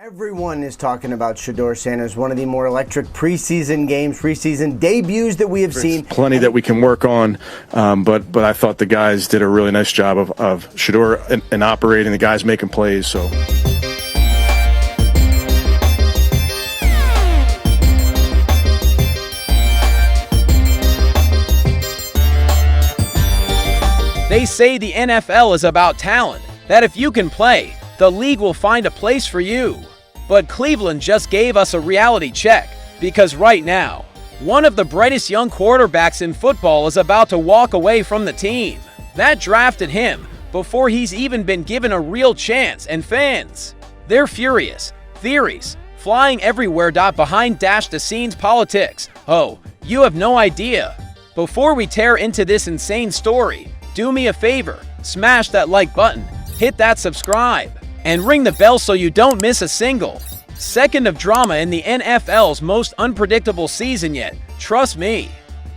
Everyone is talking about Shedeur Sanders, one of the more electric preseason games, preseason debuts that we have seen. Plenty that we can work on, but I thought the guys did a really nice job of Shedeur and operating, the guys making plays. So. They say the NFL is about talent, that if you can play, the league will find a place for you. But Cleveland just gave us a reality check, because right now, one of the brightest young quarterbacks in football is about to walk away from the team that drafted him before he's even been given a real chance, and fans, they're furious. Theories flying everywhere. Behind the scenes politics. Oh, you have no idea. Before we tear into this insane story, do me a favor, smash that like button, hit that subscribe, and ring the bell so you don't miss a single second of drama in the NFL's most unpredictable season yet. Trust me,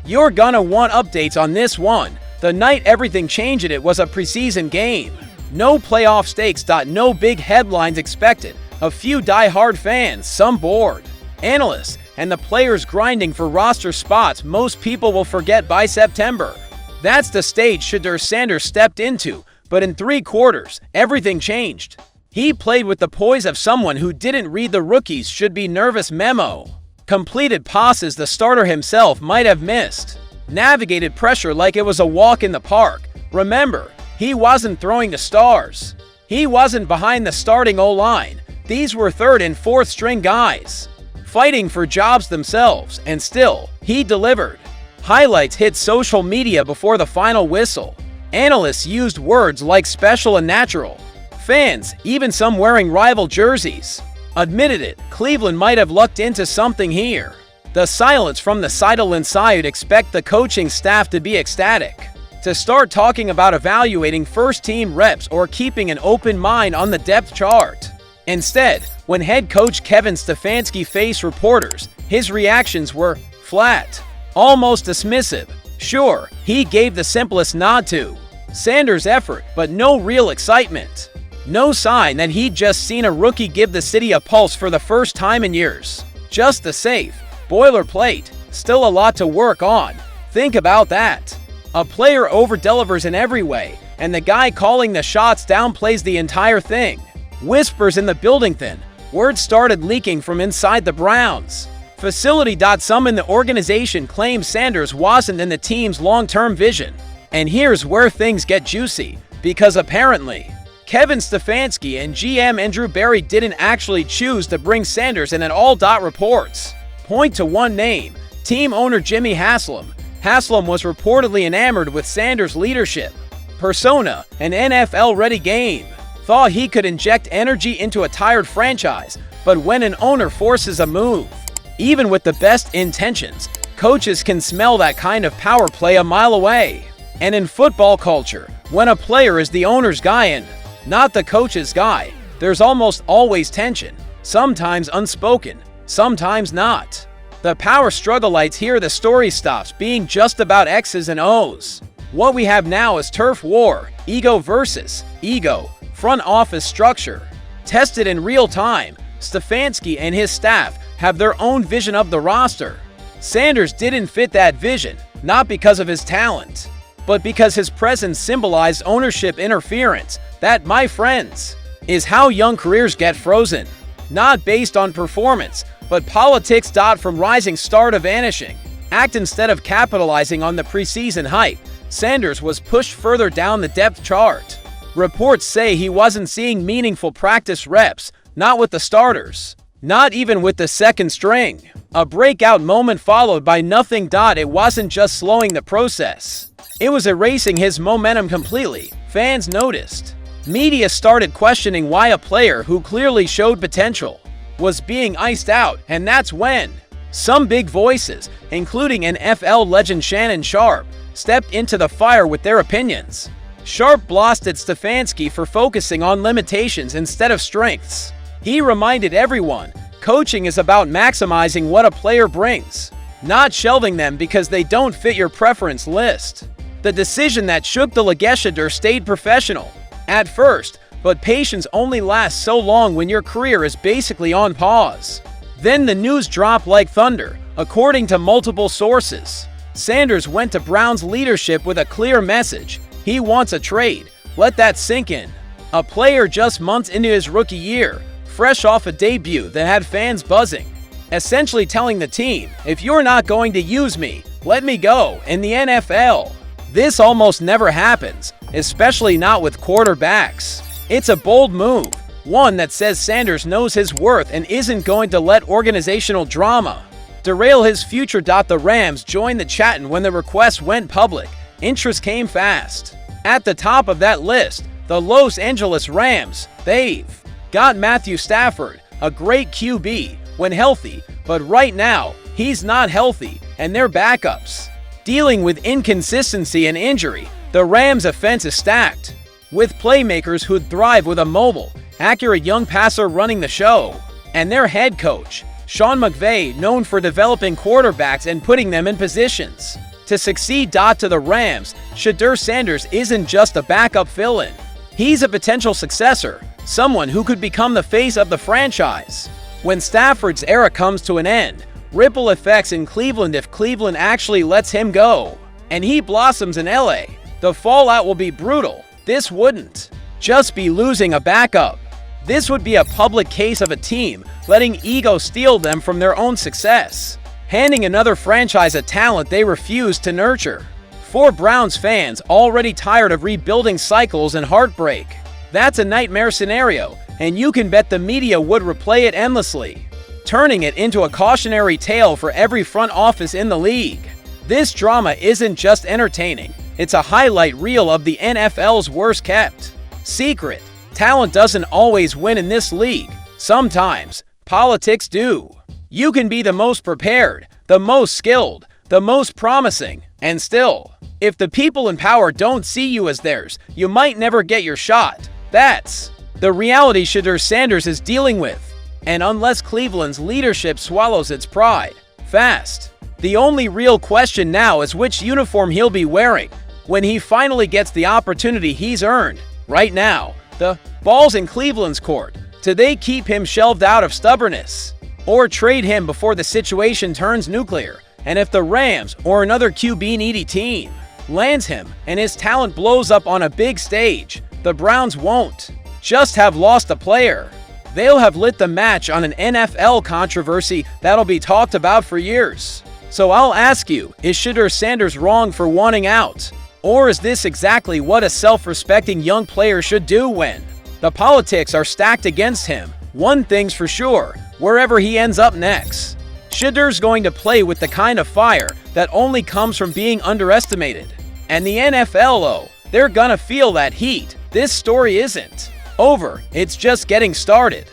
you're gonna want updates on this one. The night everything changed, it was a preseason game. No playoff stakes. No big headlines expected. A few die-hard fans, some bored, analysts, and the players grinding for roster spots most people will forget by September. That's the stage Shedeur Sanders stepped into, but in 3 quarters, everything changed. He played with the poise of someone who didn't read the rookies should be nervous memo. Completed passes the starter himself might have missed. Navigated pressure like it was a walk in the park. Remember, he wasn't throwing to stars. He wasn't behind the starting O-line. These were 3rd and 4th string guys, fighting for jobs themselves, and still, he delivered. Highlights hit social media before the final whistle. Analysts used words like special and natural. Fans, even some wearing rival jerseys, admitted it. Cleveland might have lucked into something here. The silence from the sideline side expect the coaching staff to be ecstatic, to start talking about evaluating first-team reps or keeping an open mind on the depth chart. Instead, when head coach Kevin Stefanski faced reporters, his reactions were flat, almost dismissive. Sure, he gave the simplest nod to Sanders' effort, but no real excitement. No sign that he'd just seen a rookie give the city a pulse for the first time in years. Just the safe, boilerplate, still a lot to work on. Think about that. A player over-delivers in every way, and the guy calling the shots downplays the entire thing. Whispers in the building thin. Words started leaking from inside the Browns facility. Some in the organization claim Sanders wasn't in the team's long-term vision. And here's where things get juicy, because apparently, Kevin Stefanski and GM Andrew Berry didn't actually choose to bring Sanders in at all. Reports point to one name, team owner Jimmy Haslam. Haslam was reportedly enamored with Sanders' leadership, persona, and NFL-ready game. Thought he could inject energy into a tired franchise, but when an owner forces a move, even with the best intentions, coaches can smell that kind of power play a mile away. And in football culture, when a player is the owner's guy and not the coach's guy, there's almost always tension, sometimes unspoken, sometimes not. The power struggle lights here. The story stops being just about X's and O's. What we have now is turf war, ego versus ego, front office structure, tested in real time. Stefanski and his staff have their own vision of the roster. Sanders didn't fit that vision, not because of his talent, but because his presence symbolized ownership interference. That, my friends, is how young careers get frozen. Not based on performance, but politics. From rising star to vanishing act. Instead of capitalizing on the preseason hype, Sanders was pushed further down the depth chart. Reports say he wasn't seeing meaningful practice reps, not with the starters, not even with the second string. A breakout moment followed by nothing. It wasn't just slowing the process, it was erasing his momentum completely. Fans noticed. Media started questioning why a player who clearly showed potential was being iced out, and that's when some big voices, including NFL legend Shannon Sharpe, stepped into the fire with their opinions. Sharpe blasted Stefanski for focusing on limitations instead of strengths. He reminded everyone, coaching is about maximizing what a player brings, not shelving them because they don't fit your preference list. The decision that shook the league. Shedeur stayed professional. At first, But patience only lasts so long when your career is basically on pause. Then the news dropped like thunder, according to multiple sources. Sanders went to Brown's leadership with a clear message. He wants a trade. Let that sink in. A player just months into his rookie year, fresh off a debut that had fans buzzing, essentially telling the team, if you're not going to use me, let me go in the NFL. This almost never happens, especially not with quarterbacks. It's a bold move, one that says Sanders knows his worth and isn't going to let organizational drama derail his future. The Rams joined the chat, and when the request went public, interest came fast. At the top of that list, the Los Angeles Rams. They've got Matthew Stafford, a great QB when healthy, but right now, he's not healthy, and they're backups. Dealing with inconsistency and injury, the Rams' offense is stacked, with playmakers who'd thrive with a mobile, accurate young passer running the show. And their head coach, Sean McVay, known for developing quarterbacks and putting them in positions to succeed. To the Rams, Shedeur Sanders isn't just a backup fill-in. He's a potential successor, someone who could become the face of the franchise. When Stafford's era comes to an end, ripple effects in Cleveland. If Cleveland actually lets him go, and he blossoms in LA, the fallout will be brutal. This wouldn't just be losing a backup. This would be a public case of a team letting ego steal them from their own success, handing another franchise a talent they refuse to nurture. For Browns fans already tired of rebuilding cycles and heartbreak, that's a nightmare scenario, and you can bet the media would replay it endlessly, turning it into a cautionary tale for every front office in the league. This drama isn't just entertaining, it's a highlight reel of the NFL's worst-kept secret. Talent doesn't always win in this league. Sometimes, politics do. You can be the most prepared, the most skilled, the most promising, and still, if the people in power don't see you as theirs, you might never get your shot. That's the reality Shedeur Sanders is dealing with. And unless Cleveland's leadership swallows its pride fast, the only real question now is which uniform he'll be wearing when he finally gets the opportunity he's earned. Right now, the ball's in Cleveland's court. Do they keep him shelved out of stubbornness, or trade him before the situation turns nuclear? And if the Rams or another QB-needy team lands him and his talent blows up on a big stage, the Browns won't just have lost a player. They'll have lit the match on an NFL controversy that'll be talked about for years. So I'll ask you, is Shedeur Sanders wrong for wanting out? Or is this exactly what a self-respecting young player should do when the politics are stacked against him? One thing's for sure, wherever he ends up next, Shedeur's going to play with the kind of fire that only comes from being underestimated. And the NFL, oh, they're gonna feel that heat. This story isn't over, it's just getting started.